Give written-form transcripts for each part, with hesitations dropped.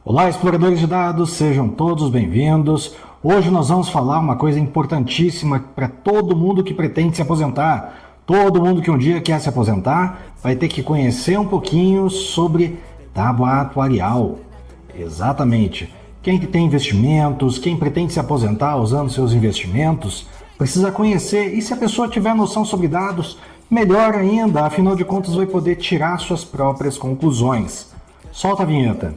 Olá, exploradores de dados, sejam todos bem-vindos. Hoje nós vamos falar uma coisa importantíssima para todo mundo que pretende se aposentar. Todo mundo que um dia quer se aposentar vai ter que conhecer um pouquinho sobre tábua atuarial. Exatamente. Quem tem investimentos, quem pretende se aposentar usando seus investimentos, precisa conhecer, e se a pessoa tiver noção sobre dados, melhor ainda, afinal de contas vai poder tirar suas próprias conclusões. Solta a vinheta.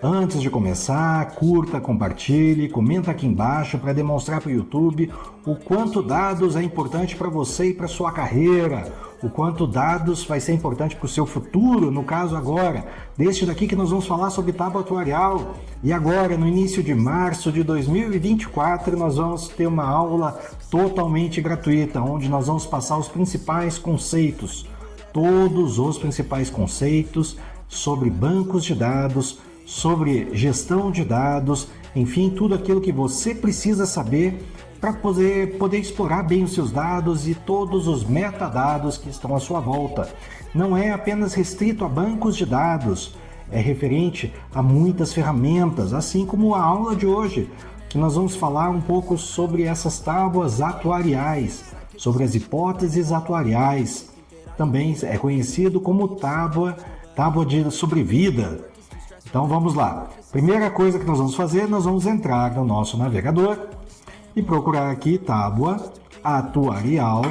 Antes de começar, curta, compartilhe, comenta aqui embaixo para demonstrar para o YouTube o quanto dados é importante para você e para sua carreira, o quanto dados vai ser importante para o seu futuro, no caso agora, deste daqui que nós vamos falar sobre tábua atuarial. E agora, no início de março de 2024, nós vamos ter uma aula totalmente gratuita, onde nós vamos passar os principais conceitos, todos os principais conceitos sobre bancos de dados, sobre gestão de dados, enfim, tudo aquilo que você precisa saber para poder explorar bem os seus dados e todos os metadados que estão à sua volta. Não é apenas restrito a bancos de dados, é referente a muitas ferramentas, assim como a aula de hoje, que nós vamos falar um pouco sobre essas tábuas atuariais, sobre as hipóteses atuariais. Também é conhecido como tábua de sobrevida. Então vamos lá. Primeira coisa que nós vamos fazer, nós vamos entrar no nosso navegador e procurar aqui tábua atuarial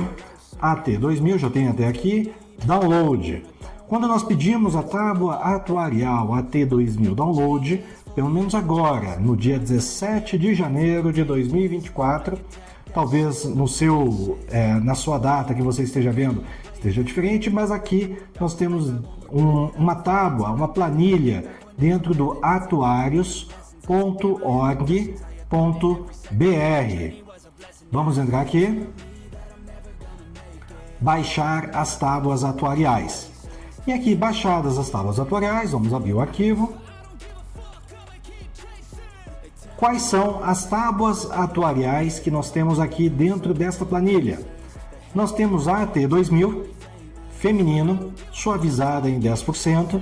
AT2000, já tem até aqui, download. Quando nós pedimos a tábua atuarial AT2000 download, pelo menos agora, no dia 17 de janeiro de 2024, talvez na sua data que você esteja vendo esteja diferente, mas aqui nós temos uma tábua, uma planilha dentro do atuarios.org.br. Vamos entrar aqui, baixar as tábuas atuariais. E aqui, baixadas as tábuas atuariais, vamos abrir o arquivo. Quais são as tábuas atuariais que nós temos aqui dentro desta planilha? Nós temos a AT2000, feminino, suavizada em 10%,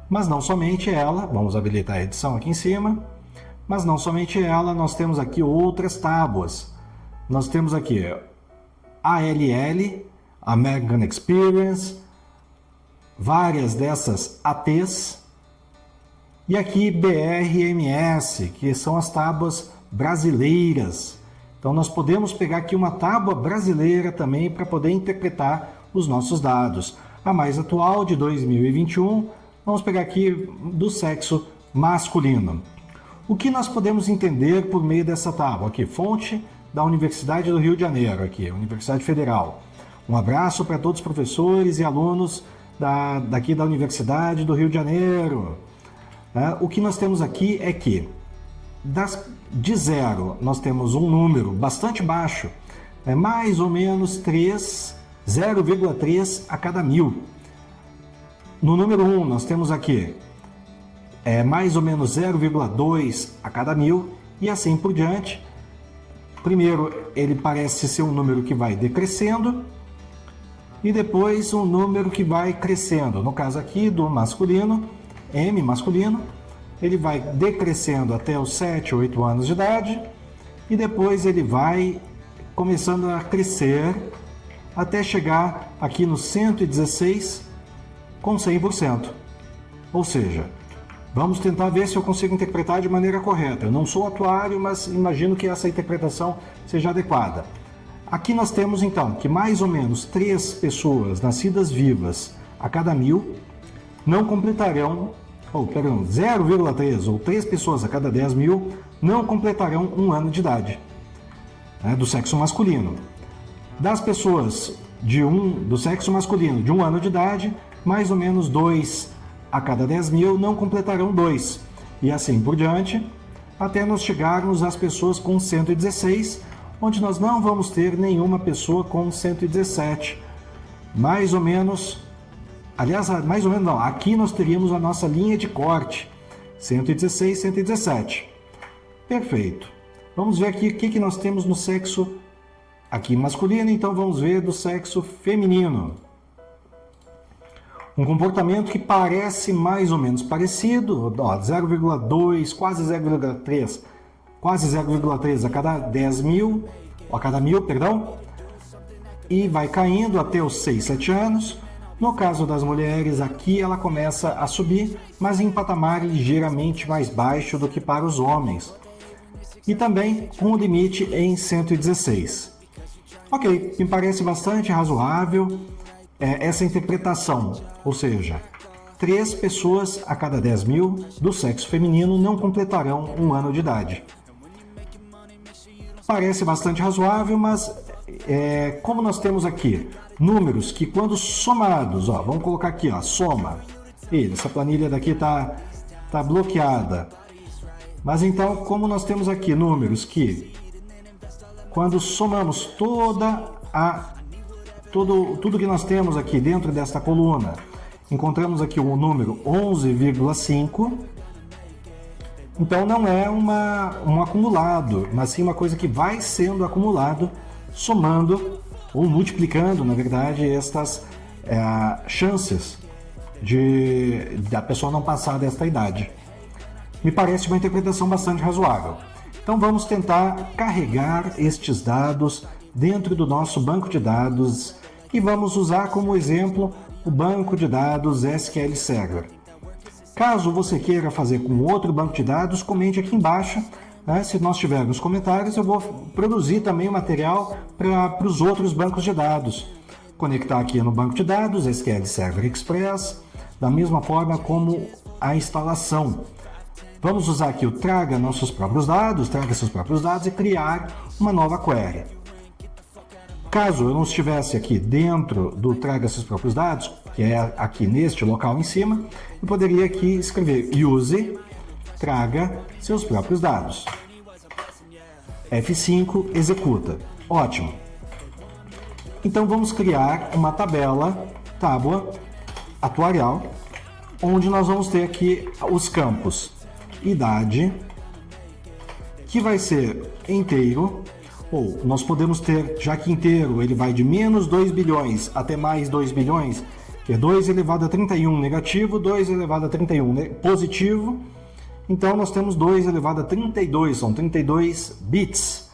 mas não somente ela, vamos habilitar a edição aqui em cima, mas não somente ela, nós temos aqui outras tábuas. Nós temos aqui ALL, American Experience, várias dessas ATs, e aqui BRMS, que são as tábuas brasileiras. Então nós podemos pegar aqui uma tábua brasileira também para poder interpretar os nossos dados. A mais atual, de 2021, vamos pegar aqui do sexo masculino. O que nós podemos entender por meio dessa tábua? Aqui, fonte da Universidade do Rio de Janeiro, aqui, Universidade Federal. Um abraço para todos os professores e alunos daqui da Universidade do Rio de Janeiro. O que nós temos aqui é que de 0 nós temos um número bastante baixo, mais ou menos 0,3 a cada 1000. No número 1 nós temos aqui mais ou menos 0,2 a cada 1000 e assim por diante. Primeiro ele parece ser um número que vai decrescendo e depois um número que vai crescendo. No caso aqui do masculino, M masculino, ele vai decrescendo até os 7, 8 anos de idade e depois ele vai começando a crescer até chegar aqui no 116 com 100%. Ou seja, vamos tentar ver se eu consigo interpretar de maneira correta. Eu não sou atuário, mas imagino que essa interpretação seja adequada. Aqui nós temos então que mais ou menos 3 pessoas nascidas vivas a cada 1000 não completarão, 0,3 ou 3 pessoas a cada 10.000 não completarão 1 ano de idade, do sexo masculino. Das pessoas do sexo masculino de 1 ano de idade, mais ou menos 2 a cada 10.000 não completarão 2, e assim por diante, até nós chegarmos às pessoas com 116, onde nós não vamos ter nenhuma pessoa com 117. Mais ou menos não, aqui nós teríamos a nossa linha de corte, 116, 117. Perfeito. Vamos ver aqui o que nós temos no sexo aqui masculino, então vamos ver do sexo feminino. Um comportamento que parece mais ou menos parecido, 0,2, quase 0,3, quase 0,3 a cada 10 mil, a cada 1000, perdão, e vai caindo até os 6, 7 anos. No caso das mulheres, aqui ela começa a subir, mas em patamar ligeiramente mais baixo do que para os homens. E também com o limite em 116. Ok, me parece bastante razoável essa interpretação, ou seja, 3 pessoas a cada 10 mil do sexo feminino não completarão 1 ano de idade. Parece bastante razoável, mas como nós temos aqui números que quando somados, vamos colocar aqui, soma. Essa planilha daqui tá bloqueada. Mas então, como nós temos aqui números que quando somamos tudo que nós temos aqui dentro desta coluna, encontramos aqui o número 11,5. Então não é um acumulado, mas sim uma coisa que vai sendo acumulado, somando ou multiplicando, na verdade, estas chances da pessoa não passar desta idade. Me parece uma interpretação bastante razoável. Então vamos tentar carregar estes dados dentro do nosso banco de dados e vamos usar como exemplo o banco de dados SQL Server. Caso você queira fazer com outro banco de dados, comente aqui embaixo. Se nós tivermos comentários, eu vou produzir também o material para os outros bancos de dados. Conectar aqui no banco de dados, SQL Server Express, da mesma forma como a instalação. Vamos usar aqui o traga seus próprios dados e criar uma nova query. Caso eu não estivesse aqui dentro do traga seus próprios dados, que é aqui neste local em cima, eu poderia aqui escrever use traga seus próprios dados. F5 executa. Ótimo. Então vamos criar uma tábua atuarial, onde nós vamos ter aqui os campos idade, que vai ser inteiro, ou nós podemos ter, já que inteiro ele vai de menos 2 bilhões até mais 2 bilhões, que é 2 elevado a 31 negativo, 2 elevado a 31 positivo. Então nós temos 2 elevado a 32, são 32 bits.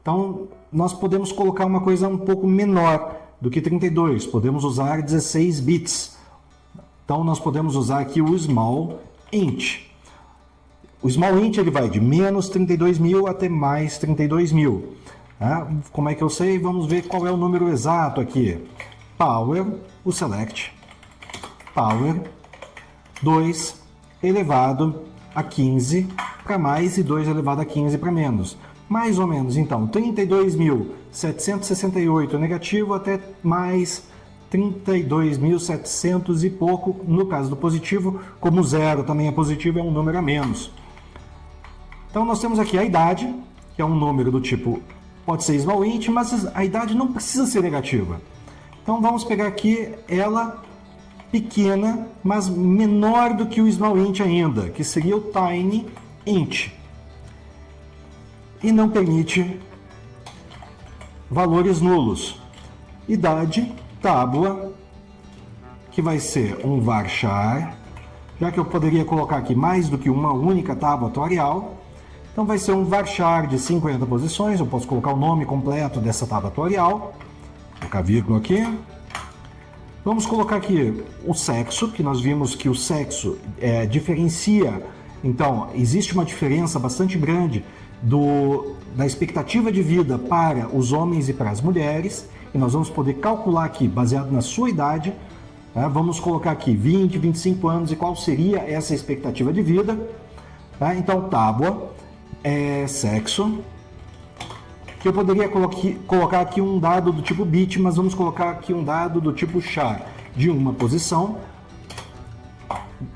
Então nós podemos colocar uma coisa um pouco menor do que 32, podemos usar 16 bits. Então nós podemos usar aqui o small int. O small int ele vai de menos 32.000 até mais 32.000. Como é que eu sei? Vamos ver qual é o número exato aqui. Power, o select, power 2 elevado a 15 para mais e 2 elevado a 15 para menos. Mais ou menos, então, 32.768 negativo até mais 32.700 e pouco, no caso do positivo, como 0 também é positivo, é um número a menos. Então nós temos aqui a idade, que é um número do tipo, pode ser small int, mas a idade não precisa ser negativa. Então vamos pegar aqui ela pequena, mas menor do que o small int ainda, que seria o tiny int. E não permite valores nulos. Idade, tábua, que vai ser um varchar, já que eu poderia colocar aqui mais do que uma única tábua atuarial. Então vai ser um varchar de 50 posições, eu posso colocar o nome completo dessa tábua atuarial, colocar vírgula aqui. Vamos colocar aqui o sexo, que nós vimos que o sexo diferencia, então existe uma diferença bastante grande da expectativa de vida para os homens e para as mulheres, e nós vamos poder calcular aqui, baseado na sua idade, vamos colocar aqui 20, 25 anos e qual seria essa expectativa de vida. Então tábua, sexo, que eu poderia colocar aqui um dado do tipo bit, mas vamos colocar aqui um dado do tipo char de uma posição.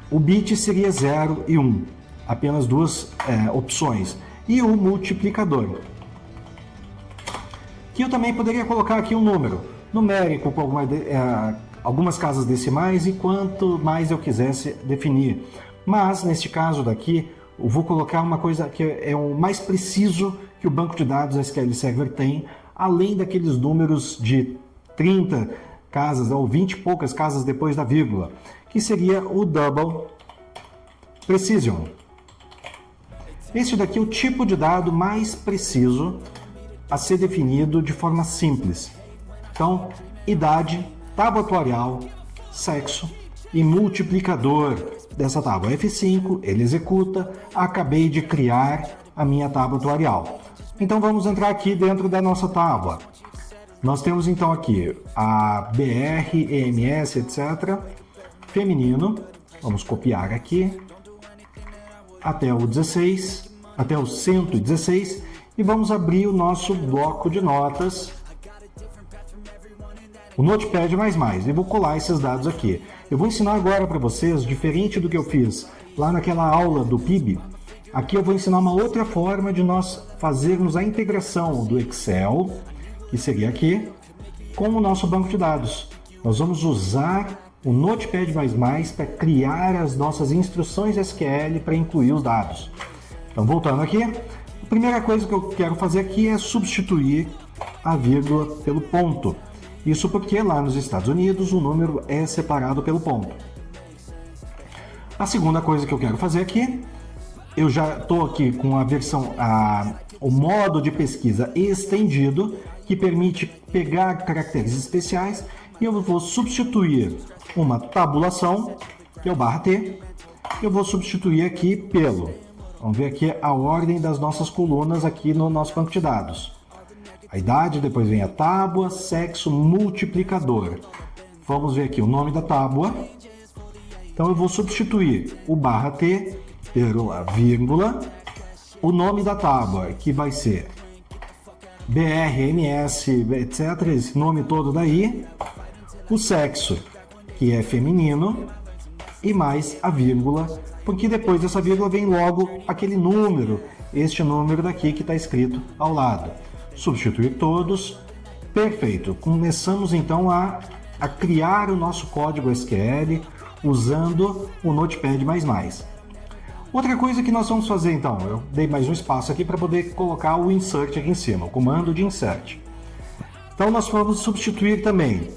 O bit seria 0 e 1, apenas duas opções. E o multiplicador, que eu também poderia colocar aqui um número numérico com algumas casas decimais e quanto mais eu quisesse definir. Mas neste caso daqui, eu vou colocar uma coisa que é o mais preciso que o banco de dados SQL Server tem, além daqueles números de 30 casas, ou 20 e poucas casas depois da vírgula, que seria o Double Precision. Este daqui é o tipo de dado mais preciso a ser definido de forma simples. Então, idade, tábua atuarial, sexo e multiplicador dessa tábua. F5, ele executa, acabei de criar a minha tábua atuarial. Então vamos entrar aqui dentro da nossa tábua. Nós temos então aqui a BR, EMS, etc. Feminino, vamos copiar aqui até o 16, até o 116 e vamos abrir o nosso bloco de notas, o Notepad++, e vou colar esses dados aqui. Eu vou ensinar agora para vocês, diferente do que eu fiz lá naquela aula do PIB, aqui eu vou ensinar uma outra forma de nós fazermos a integração do Excel, que seria aqui, com o nosso banco de dados. Nós vamos usar o Notepad++ para criar as nossas instruções SQL para incluir os dados. Então, voltando aqui, a primeira coisa que eu quero fazer aqui é substituir a vírgula pelo ponto. Isso porque lá nos Estados Unidos o número é separado pelo ponto. A segunda coisa que eu quero fazer aqui, eu já estou aqui com a versão, o modo de pesquisa estendido, que permite pegar caracteres especiais, e eu vou substituir uma tabulação, que é o /T, eu vou substituir aqui pelo, vamos ver aqui a ordem das nossas colunas aqui no nosso banco de dados. A idade, depois vem a tábua, sexo, multiplicador. Vamos ver aqui o nome da tábua. Então eu vou substituir o /T pela vírgula, o nome da tábua, que vai ser BR, MS, etc., esse nome todo daí, o sexo, que é feminino, e mais a vírgula, porque depois dessa vírgula vem logo aquele número, este número daqui que está escrito ao lado. Substituir todos, perfeito. Começamos então a criar o nosso código SQL usando o Notepad++. Outra coisa que nós vamos fazer então, eu dei mais um espaço aqui para poder colocar o insert aqui em cima, o comando de insert. Então nós vamos substituir também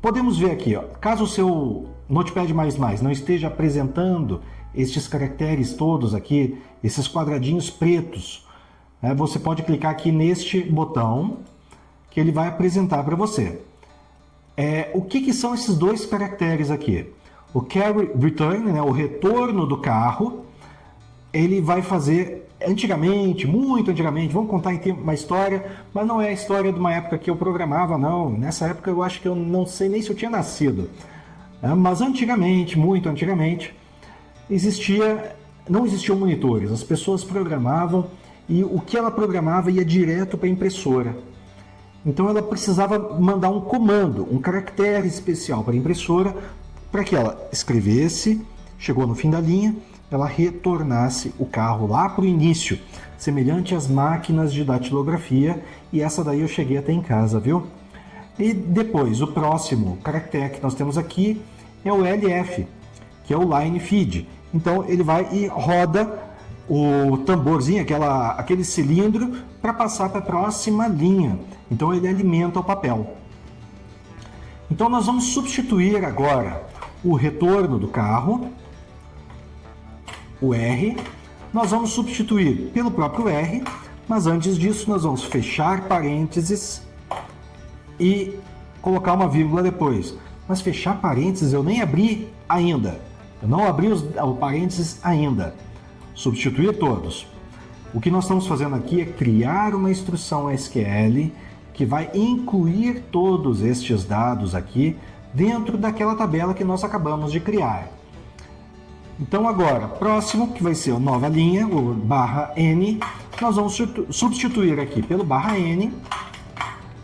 podemos ver aqui, ó, caso o seu Notepad++ não esteja apresentando estes caracteres todos aqui, esses quadradinhos pretos, né, você pode clicar aqui neste botão que ele vai apresentar para você. O que são esses dois caracteres aqui? O carry return, né, o retorno do carro, ele vai fazer antigamente, muito antigamente, vamos contar uma história, mas não é a história de uma época que eu programava, não. Nessa época eu acho que eu não sei nem se eu tinha nascido. Mas antigamente, muito antigamente, não existiam monitores, as pessoas programavam e o que ela programava ia direto para a impressora. Então ela precisava mandar um comando, um caractere especial para a impressora, para que ela escrevesse, chegou no fim da linha, ela retornasse o carro lá para o início, semelhante às máquinas de datilografia, e essa daí eu cheguei até em casa, viu? E depois, o próximo caractere que nós temos aqui é o LF, que é o Line Feed. Então ele vai e roda o tamborzinho, aquele cilindro, para passar para a próxima linha. Então ele alimenta o papel. Então nós vamos substituir agora o retorno do carro, o R, nós vamos substituir pelo próprio R, mas antes disso nós vamos fechar parênteses e colocar uma vírgula depois. Mas fechar parênteses eu nem abri ainda, eu não abri o parênteses ainda. Substituir todos. O que nós estamos fazendo aqui é criar uma instrução SQL que vai incluir todos estes dados aqui dentro daquela tabela que nós acabamos de criar. Então agora, próximo, que vai ser a nova linha, o /N, nós vamos substituir aqui pelo /N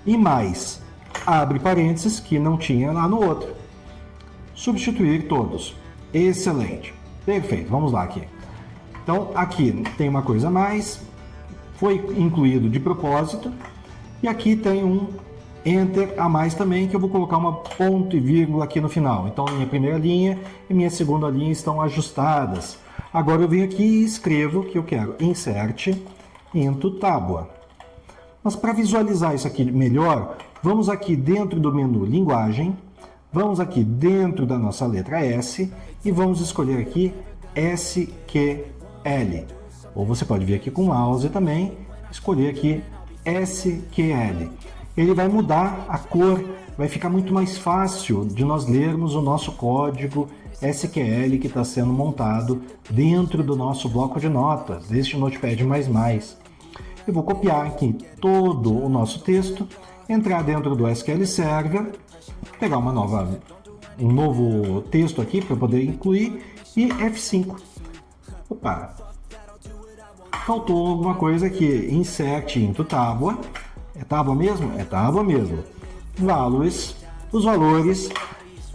e mais, abre parênteses, que não tinha lá no outro. Substituir todos. Excelente. Perfeito, vamos lá aqui. Então aqui tem uma coisa a mais, foi incluído de propósito, e aqui tem um Enter a mais também, que eu vou colocar uma ponto e vírgula aqui no final. Então minha primeira linha e minha segunda linha estão ajustadas. Agora eu venho aqui e escrevo que eu quero insert into tábua. Mas para visualizar isso aqui melhor, vamos aqui dentro do menu Linguagem, vamos aqui dentro da nossa letra S e vamos escolher aqui SQL. Ou você pode vir aqui com o mouse também, escolher aqui SQL. Ele vai mudar a cor, vai ficar muito mais fácil de nós lermos o nosso código SQL que está sendo montado dentro do nosso bloco de notas, deste Notepad++. Eu vou copiar aqui todo o nosso texto, entrar dentro do SQL Server, pegar um novo texto aqui para poder incluir e F5. Opa! Faltou alguma coisa aqui. Insert into tábua. É tábua mesmo? É tábua mesmo. Values, os valores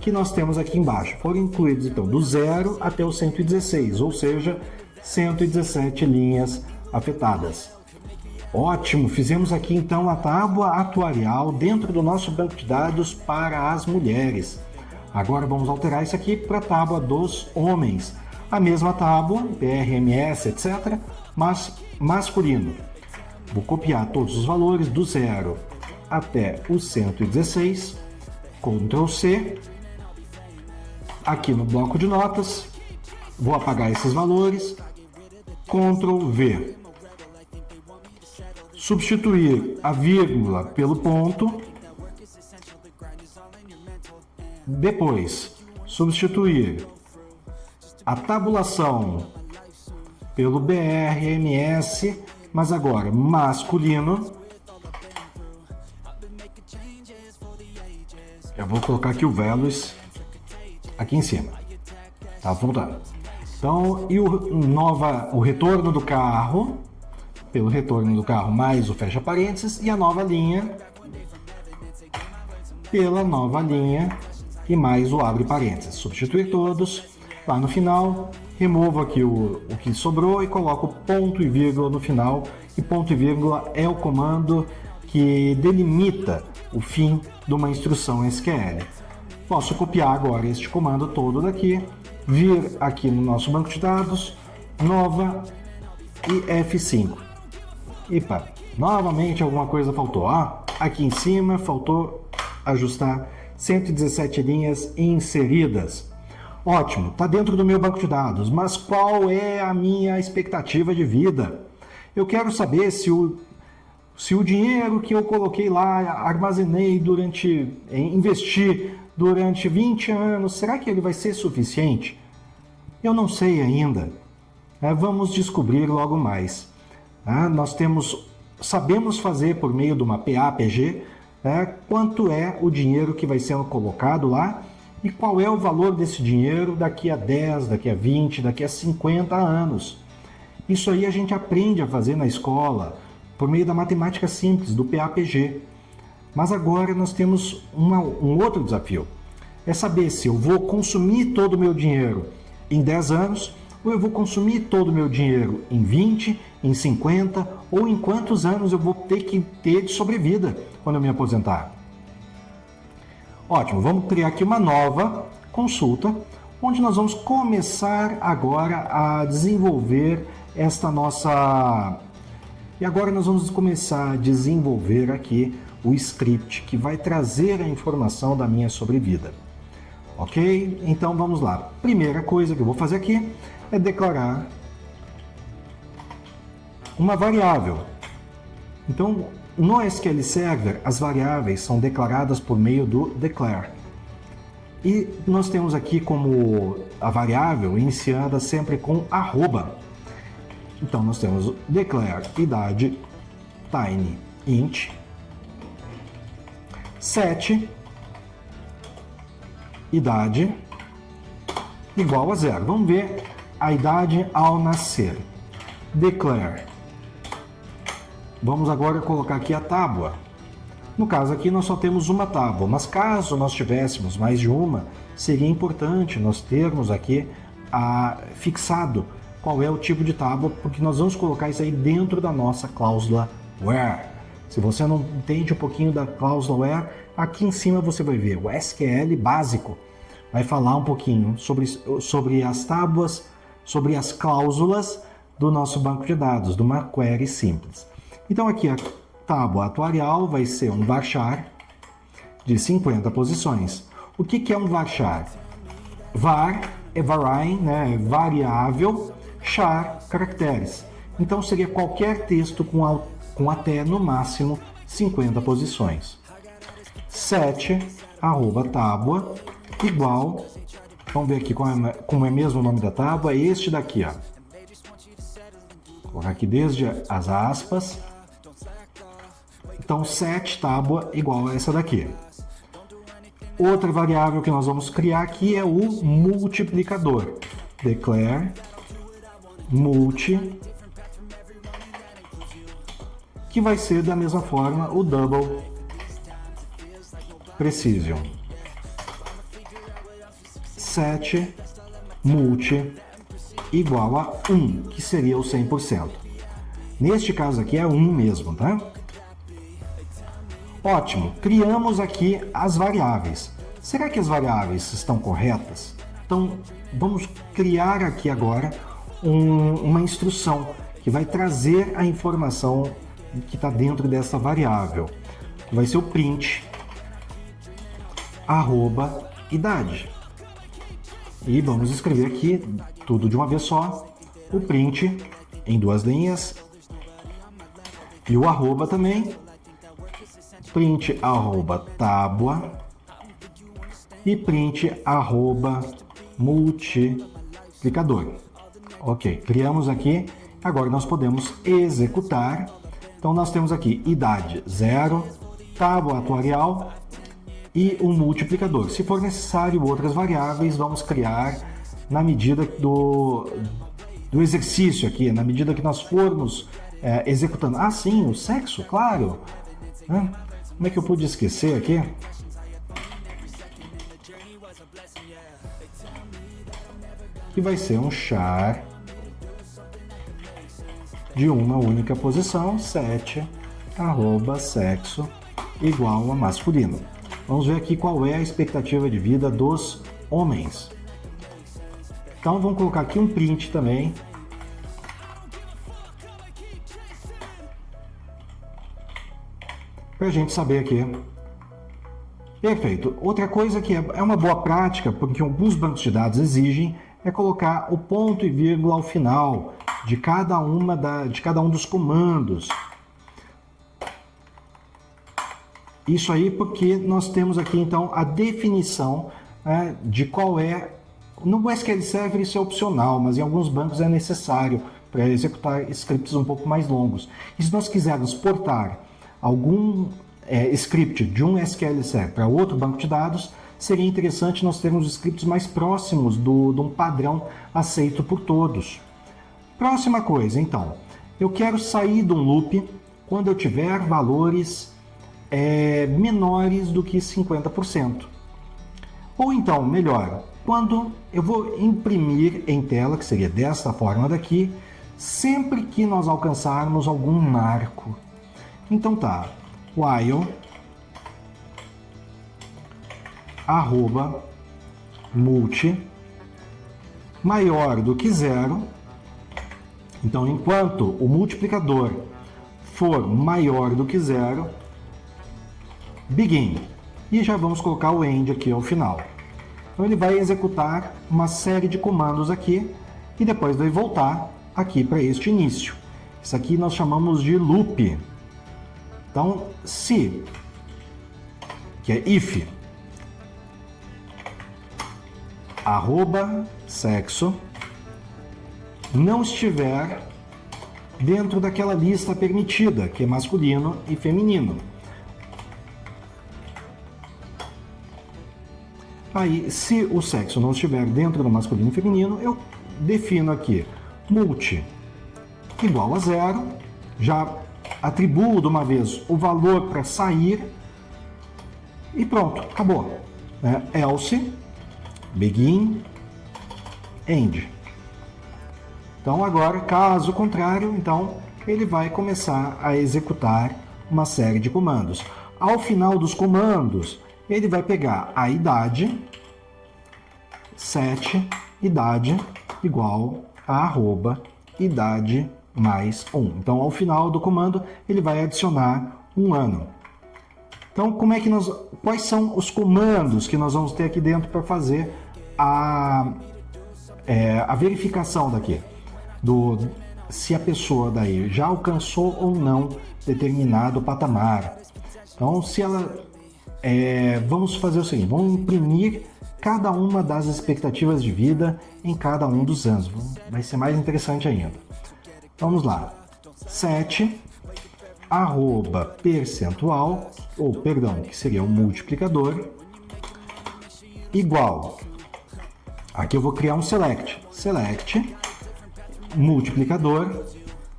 que nós temos aqui embaixo. Foram incluídos então do 0 até o 116, ou seja, 117 linhas afetadas. Ótimo, fizemos aqui então a tábua atuarial dentro do nosso banco de dados para as mulheres. Agora vamos alterar isso aqui para a tábua dos homens. A mesma tábua, BRMS, etc., mas masculino. Vou copiar todos os valores do 0 até o 116, Ctrl C, aqui no bloco de notas, vou apagar esses valores, Ctrl V. Substituir a vírgula pelo ponto, depois substituir a tabulação pelo BRMS, mas agora masculino. Eu vou colocar aqui o values aqui em cima, tá voltando. Então, e o retorno do carro, pelo retorno do carro mais o fecha parênteses, e a nova linha pela nova linha e mais o abre parênteses. Substituir todos, lá no final, removo aqui o que sobrou e coloco ponto e vírgula no final, e ponto e vírgula é o comando que delimita o fim de uma instrução SQL. Posso copiar agora este comando todo daqui, vir aqui no nosso banco de dados, nova e F5. Epa, novamente alguma coisa faltou. Aqui em cima faltou ajustar 117 linhas inseridas. Ótimo, está dentro do meu banco de dados, mas qual é a minha expectativa de vida? Eu quero saber se o dinheiro que eu coloquei lá, armazenei investi durante 20 anos, será que ele vai ser suficiente? Eu não sei ainda. Vamos descobrir logo mais. Nós sabemos fazer por meio de uma PA/PG quanto é o dinheiro que vai sendo colocado lá e qual é o valor desse dinheiro daqui a 10, daqui a 20, daqui a 50 anos. Isso aí a gente aprende a fazer na escola por meio da matemática simples, do PA/PG. Mas agora nós temos um outro desafio. É saber se eu vou consumir todo o meu dinheiro em 10 anos ou eu vou consumir todo o meu dinheiro em 20, em 50 ou em quantos anos eu vou ter que ter de sobrevida quando eu me aposentar. Ótimo, vamos criar aqui uma nova consulta, onde nós vamos começar agora a desenvolver esta nossa... E agora nós vamos começar a desenvolver aqui o script que vai trazer a informação da minha sobrevida. Ok? Então vamos lá. Primeira coisa que eu vou fazer aqui é declarar uma variável. Então, no SQL Server, as variáveis são declaradas por meio do declare. E nós temos aqui como a variável iniciada sempre com arroba. Então, nós temos declare idade tiny int set idade igual a 0. Vamos ver a idade ao nascer. Declare. Vamos agora colocar aqui a tábua. No caso aqui nós só temos uma tábua, mas caso nós tivéssemos mais de uma, seria importante nós termos aqui fixado qual é o tipo de tábua, porque nós vamos colocar isso aí dentro da nossa cláusula where. Se você não entende um pouquinho da cláusula where, aqui em cima você vai ver o SQL básico. Vai falar um pouquinho sobre as tábuas, sobre as cláusulas do nosso banco de dados, de uma query simples. Então aqui tábua atuarial vai ser um varchar de 50 posições. O que é um varchar? Var é varying, né? Variável, char, caracteres. Então seria qualquer texto com até no máximo 50 posições. Set, arroba tábua, igual, vamos ver aqui como é mesmo o nome da tábua, é este daqui, ó. Vou colocar aqui desde as aspas. Então, set tábua igual a essa daqui. Outra variável que nós vamos criar aqui é o multiplicador. Declare multi, que vai ser da mesma forma o double precision. Set multi igual a 1, que seria o 100%. Neste caso aqui é 1 mesmo, tá? Ótimo, criamos aqui as variáveis. Será que as variáveis estão corretas? Então, vamos criar aqui agora uma instrução que vai trazer a informação que está dentro dessa variável. Vai ser o print arroba idade. E vamos escrever aqui tudo de uma vez só. O print em 2 linhas e o arroba também. Print arroba tábua e print arroba multiplicador. Ok, criamos aqui. Agora nós podemos executar. Então nós temos aqui idade 0, tábua atuarial e um multiplicador. Se for necessário outras variáveis, vamos criar na medida do exercício aqui, na medida que nós formos executando. Ah, sim, o sexo, claro. Como é que eu pude esquecer aqui? Que vai ser um char de uma única posição, set, arroba, sexo, igual a masculino. Vamos ver aqui qual é a expectativa de vida dos homens. Então vamos colocar aqui um print também. Para a gente saber aqui. Perfeito. Outra coisa que é uma boa prática, porque alguns bancos de dados exigem, é colocar o ponto e vírgula ao final de cada um dos comandos. Isso aí porque nós temos aqui então a definição de qual é. No SQL Server isso é opcional, mas em alguns bancos é necessário para executar scripts um pouco mais longos. E se nós quisermos portar algum script de um SQL Server para outro banco de dados, seria interessante nós termos scripts mais próximos de um padrão aceito por todos. Próxima coisa, então, eu quero sair de um loop quando eu tiver valores menores do que 50%. Ou então, melhor, quando eu vou imprimir em tela, que seria dessa forma daqui, sempre que nós alcançarmos algum marco. Então tá, while arroba multi maior do que 0. Então, enquanto o multiplicador for maior do que 0, begin. E já vamos colocar o end aqui ao final. Então ele vai executar uma série de comandos aqui e depois vai voltar aqui para este início. Isso aqui nós chamamos de loop. Então, se, que é if, arroba sexo, não estiver dentro daquela lista permitida, que é masculino e feminino. Aí, se o sexo não estiver dentro do masculino e feminino, eu defino aqui multi igual a 0, já atribuo de uma vez o valor para sair e pronto, acabou. Else, begin, end. Então agora, caso contrário, então ele vai começar a executar uma série de comandos. Ao final dos comandos, ele vai pegar a idade, set idade igual a arroba idade mais 1. Então, ao final do comando, ele vai adicionar um ano. Então, quais são os comandos que nós vamos ter aqui dentro para fazer a verificação daqui? Se a pessoa daí já alcançou ou não determinado patamar. Então, se ela... vamos fazer o seguinte, vamos imprimir cada uma das expectativas de vida em cada um dos anos. Vai ser mais interessante ainda. Vamos lá. 7, arroba percentual, que seria um multiplicador, igual. Aqui eu vou criar um select. Select, multiplicador.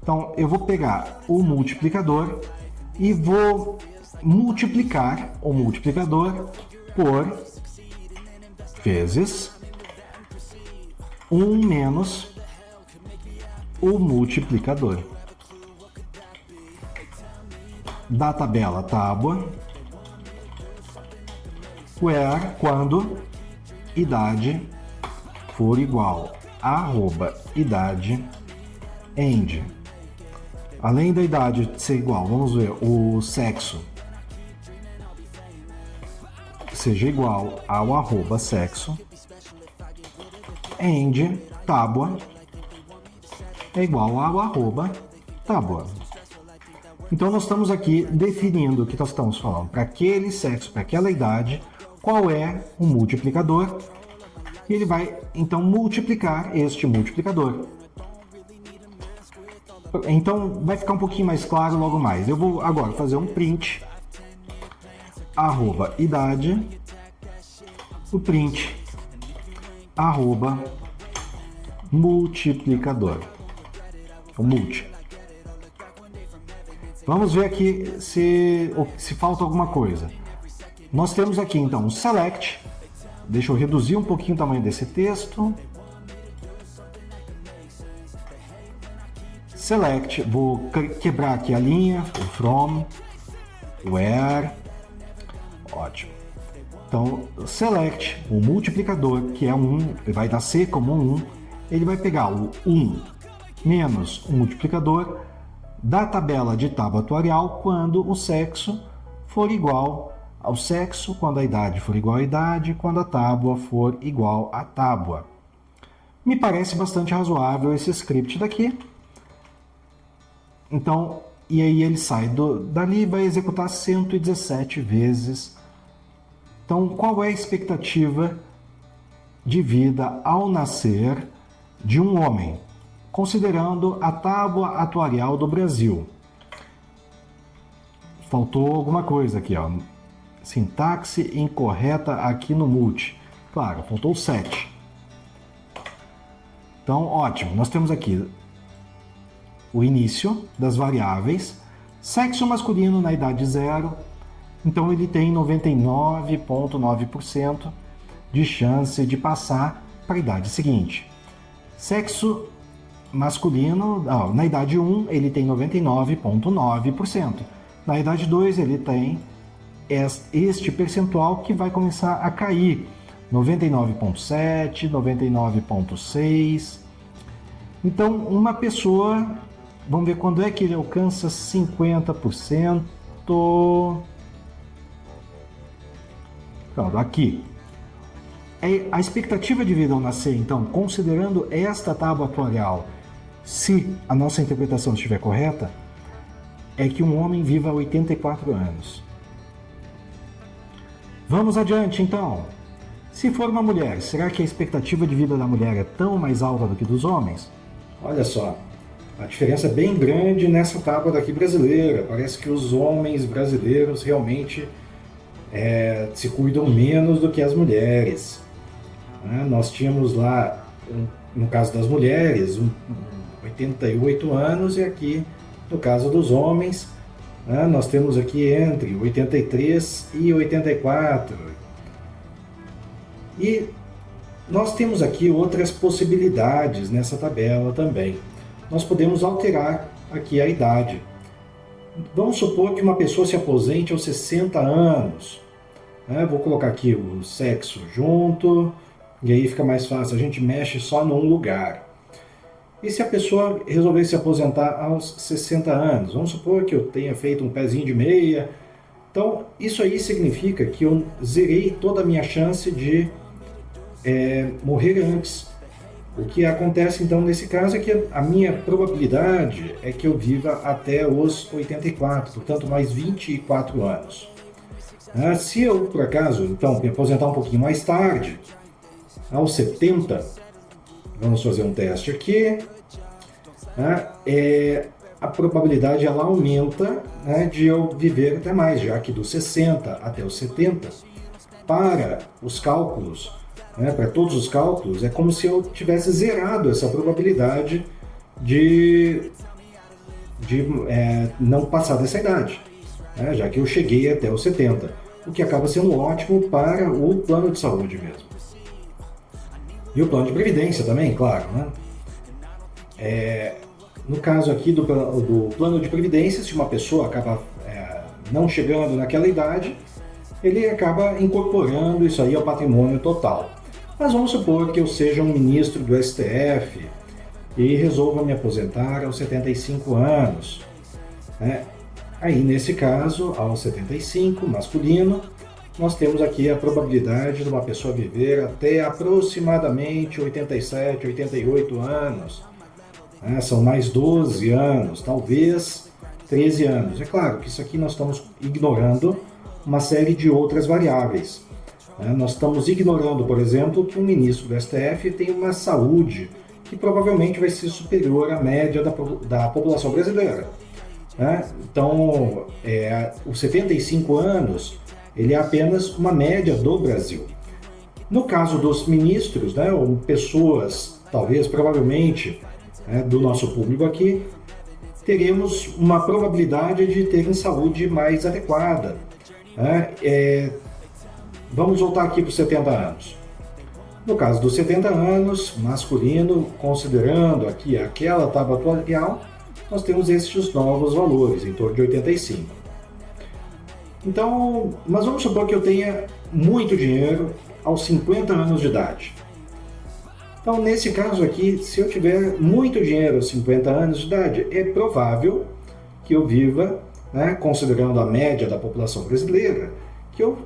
Então, eu vou pegar o multiplicador e vou multiplicar o multiplicador por vezes 1 menos o multiplicador. Da tabela tábua, where, quando idade for igual a arroba idade end. Além da idade ser igual, vamos ver, o sexo seja igual ao arroba sexo, end tábua é igual ao arroba tábua. Então nós estamos aqui definindo o que nós estamos falando. Para aquele sexo, para aquela idade, qual é o multiplicador? E ele vai então multiplicar este multiplicador. Então vai ficar um pouquinho mais claro logo mais. Eu vou agora fazer um print arroba idade, o print arroba multiplicador, o multi. Vamos ver aqui se falta alguma coisa. Nós temos aqui então o select. Deixa eu reduzir um pouquinho o tamanho desse texto. Select, vou quebrar aqui a linha, o from, where, ótimo. Então, select, o multiplicador, que é 1, vai nascer como 1, ele vai pegar o 1 menos o multiplicador da tabela de tábua atuarial quando o sexo for igual ao sexo, quando a idade for igual à idade, quando a tábua for igual à tábua. Me parece bastante razoável esse script daqui. Então, e aí ele sai dali e vai executar 117 vezes. Então, qual é a expectativa de vida ao nascer de um homem, considerando a tábua atuarial do Brasil? Faltou alguma coisa aqui, ó. Sintaxe incorreta aqui no multi. Claro, faltou 7. Então, ótimo. Nós temos aqui o início das variáveis. Sexo masculino na idade 0. Então, ele tem 99,9% de chance de passar para a idade seguinte. Sexo masculino, na idade 1, ele tem 99,9%. Na idade 2, ele tem este percentual que vai começar a cair, 99,7%, 99,6%. Então, uma pessoa, vamos ver quando é que ele alcança 50%. Pronto, aqui. A expectativa de vida ao nascer, então, considerando esta tábua atuarial, se a nossa interpretação estiver correta, é que um homem viva 84 anos. Vamos adiante, então. Se for uma mulher, será que a expectativa de vida da mulher é tão mais alta do que dos homens? Olha só, a diferença é bem grande nessa tábua daqui brasileira. Parece que os homens brasileiros realmente se cuidam menos do que as mulheres. Nós tínhamos lá, no caso das mulheres, 88 anos, e aqui, no caso dos homens, nós temos aqui entre 83 e 84. E nós temos aqui outras possibilidades nessa tabela também. Nós podemos alterar aqui a idade. Vamos supor que uma pessoa se aposente aos 60 anos. Vou colocar aqui o sexo junto, e aí fica mais fácil, a gente mexe só num lugar. E se a pessoa resolver se aposentar aos 60 anos? Vamos supor que eu tenha feito um pezinho de meia. Então, isso aí significa que eu zerei toda a minha chance de morrer antes. O que acontece então nesse caso é que a minha probabilidade é que eu viva até os 84, portanto mais 24 anos. Se eu, por acaso, então, me aposentar um pouquinho mais tarde, aos 70, vamos fazer um teste aqui, a probabilidade ela aumenta, de eu viver até mais, já que dos 60 até os 70, para os cálculos, para todos os cálculos, é como se eu tivesse zerado essa probabilidade de não passar dessa idade, já que eu cheguei até os 70, o que acaba sendo ótimo para o plano de saúde mesmo. E o plano de previdência também, claro, no caso aqui do plano de previdência, se uma pessoa acaba não chegando naquela idade, ele acaba incorporando isso aí ao patrimônio total. Mas vamos supor que eu seja um ministro do STF e resolva me aposentar aos 75 anos. Aí, nesse caso, aos 75, masculino, nós temos aqui a probabilidade de uma pessoa viver até aproximadamente 87, 88 anos. São mais 12 anos, talvez 13 anos. É claro que isso aqui nós estamos ignorando uma série de outras variáveis. Nós estamos ignorando, por exemplo, que um ministro do STF tem uma saúde que provavelmente vai ser superior à média da população brasileira. Então, os 75 anos, ele é apenas uma média do Brasil. No caso dos ministros, ou pessoas, talvez, provavelmente, do nosso público aqui, teremos uma probabilidade de terem saúde mais adequada. Vamos voltar aqui para os 70 anos. No caso dos 70 anos, masculino, considerando aqui aquela tábua atuarial, nós temos estes novos valores, em torno de 85. Então, mas vamos supor que eu tenha muito dinheiro aos 50 anos de idade. Então, nesse caso aqui, se eu tiver muito dinheiro aos 50 anos de idade, é provável que eu viva, considerando a média da população brasileira, que eu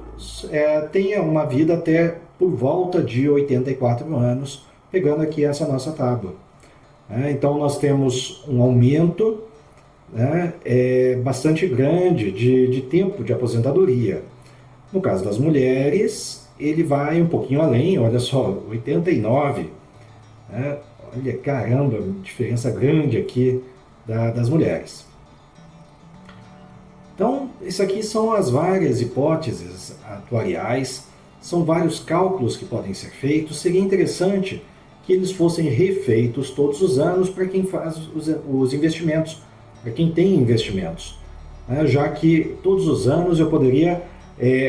tenha uma vida até por volta de 84 anos, pegando aqui essa nossa tábua. Então, nós temos um aumento bastante grande de tempo de aposentadoria. No caso das mulheres, ele vai um pouquinho além, olha só, 89. Olha, caramba, diferença grande aqui das mulheres. Então, isso aqui são as várias hipóteses atuariais, são vários cálculos que podem ser feitos. Seria interessante que eles fossem refeitos todos os anos para quem faz os investimentos, para quem tem investimentos, já que todos os anos eu poderia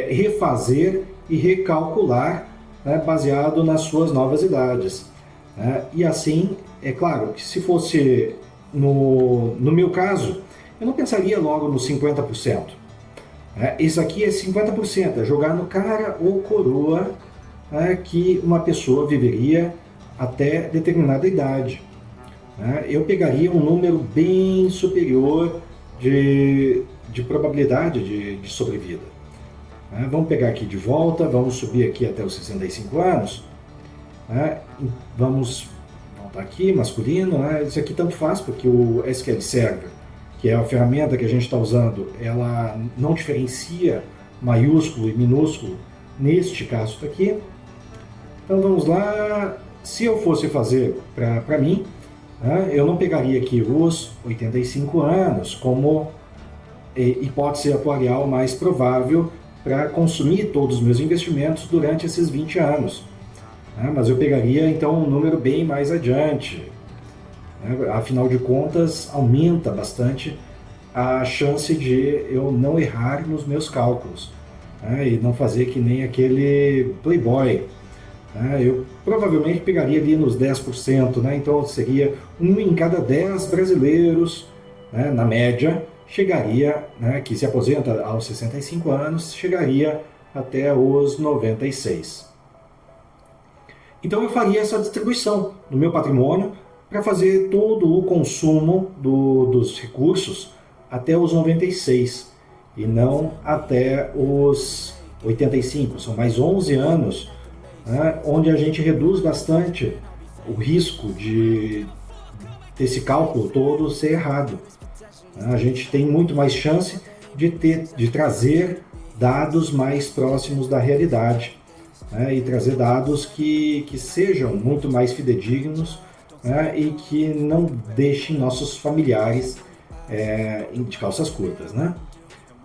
refazer e recalcular, baseado nas suas novas idades. E assim, é claro que se fosse no meu caso, eu não pensaria logo nos 50%. Isso aqui é 50%, é jogar no cara ou coroa que uma pessoa viveria até determinada idade. Eu pegaria um número bem superior de probabilidade de sobrevida. Vamos pegar aqui de volta, vamos subir aqui até os 65 anos. Vamos voltar aqui, masculino. Isso aqui tanto faz, porque o SQL Server, que é a ferramenta que a gente está usando, ela não diferencia maiúsculo e minúsculo neste caso aqui. Então vamos lá. Se eu fosse fazer para mim, eu não pegaria aqui os 85 anos como hipótese atuarial mais provável para consumir todos os meus investimentos durante esses 20 anos. Mas eu pegaria então um número bem mais adiante. Afinal de contas, aumenta bastante a chance de eu não errar nos meus cálculos, e não fazer que nem aquele playboy. Eu provavelmente pegaria ali nos 10%, então seria 1 em cada 10 brasileiros, na média, chegaria, que se aposenta aos 65 anos, chegaria até os 96. Então eu faria essa distribuição do meu patrimônio para fazer todo o consumo dos recursos até os 96 e não até os 85. São mais 11 anos, né, onde a gente reduz bastante o risco desse cálculo todo ser errado. A gente tem muito mais chance de trazer dados mais próximos da realidade, né, e trazer dados que sejam muito mais fidedignos, né, e que não deixem nossos familiares de calças curtas, né?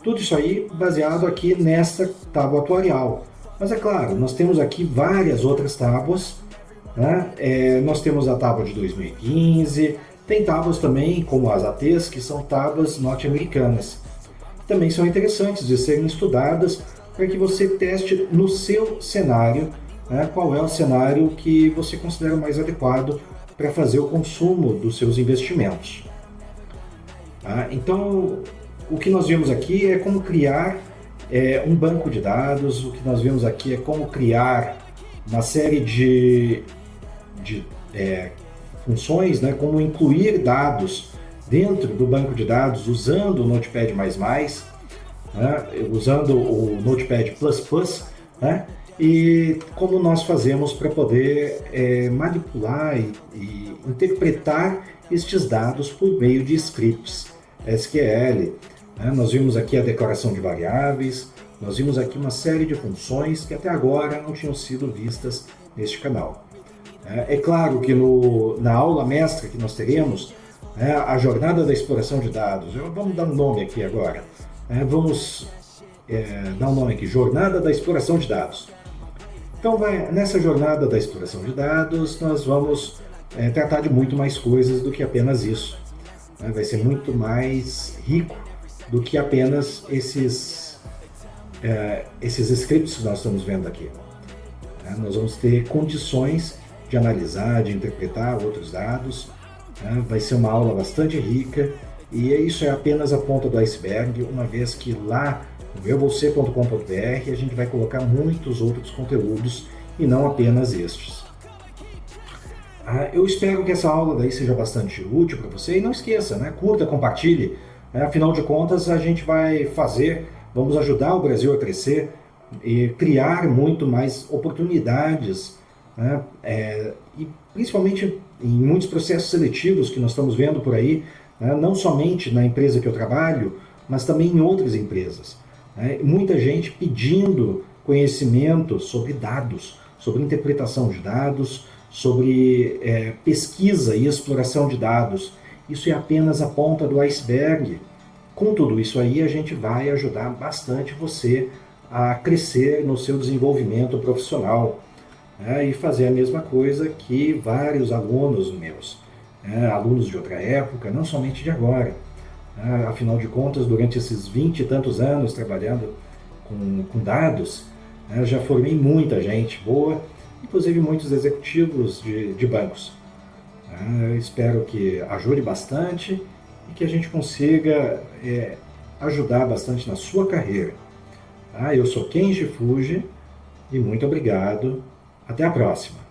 Tudo isso aí baseado aqui nesta tábua atuarial. Mas é claro, nós temos aqui várias outras tábuas, né? Nós temos a tábua de 2015, tem tábuas também, como as ATs, que são tábuas norte-americanas. Também são interessantes de serem estudadas para que você teste no seu cenário, né, qual é o cenário que você considera mais adequado para fazer o consumo dos seus investimentos. Então, o que nós vimos aqui é como criar um banco de dados, o que nós vimos aqui é como criar uma série de funções, né, como incluir dados dentro do banco de dados usando o Notepad++, né, usando o Notepad++, né, e como nós fazemos para poder manipular e interpretar estes dados por meio de scripts SQL. Né? Nós vimos aqui a declaração de variáveis, nós vimos aqui uma série de funções que até agora não tinham sido vistas neste canal. É claro que na aula mestra que nós teremos, a jornada da exploração de dados, vamos dar um nome aqui agora, vamos dar um nome aqui, jornada da exploração de dados. Então, nessa jornada da exploração de dados, nós vamos tratar de muito mais coisas do que apenas isso. Vai ser muito mais rico do que apenas esses scripts que nós estamos vendo aqui. Nós vamos ter condições de analisar, de interpretar outros dados. Vai ser uma aula bastante rica e isso é apenas a ponta do iceberg, uma vez que lá no euvocê.com.br a gente vai colocar muitos outros conteúdos e não apenas estes. Eu espero que essa aula daí seja bastante útil para você e não esqueça, né? Curta, compartilhe, afinal de contas a gente vamos ajudar o Brasil a crescer e criar muito mais oportunidades, né? E principalmente em muitos processos seletivos que nós estamos vendo por aí, né? Não somente na empresa que eu trabalho, mas também em outras empresas. Muita gente pedindo conhecimento sobre dados, sobre interpretação de dados, sobre pesquisa e exploração de dados. Isso é apenas a ponta do iceberg. Com tudo isso aí, a gente vai ajudar bastante você a crescer no seu desenvolvimento profissional, e fazer a mesma coisa que vários alunos meus, alunos de outra época, não somente de agora. Afinal de contas, durante esses 20 e tantos anos trabalhando com dados, já formei muita gente boa, inclusive muitos executivos de bancos. Eu espero que ajude bastante e que a gente consiga ajudar bastante na sua carreira. Eu sou Kenji Fuji e muito obrigado. Até a próxima!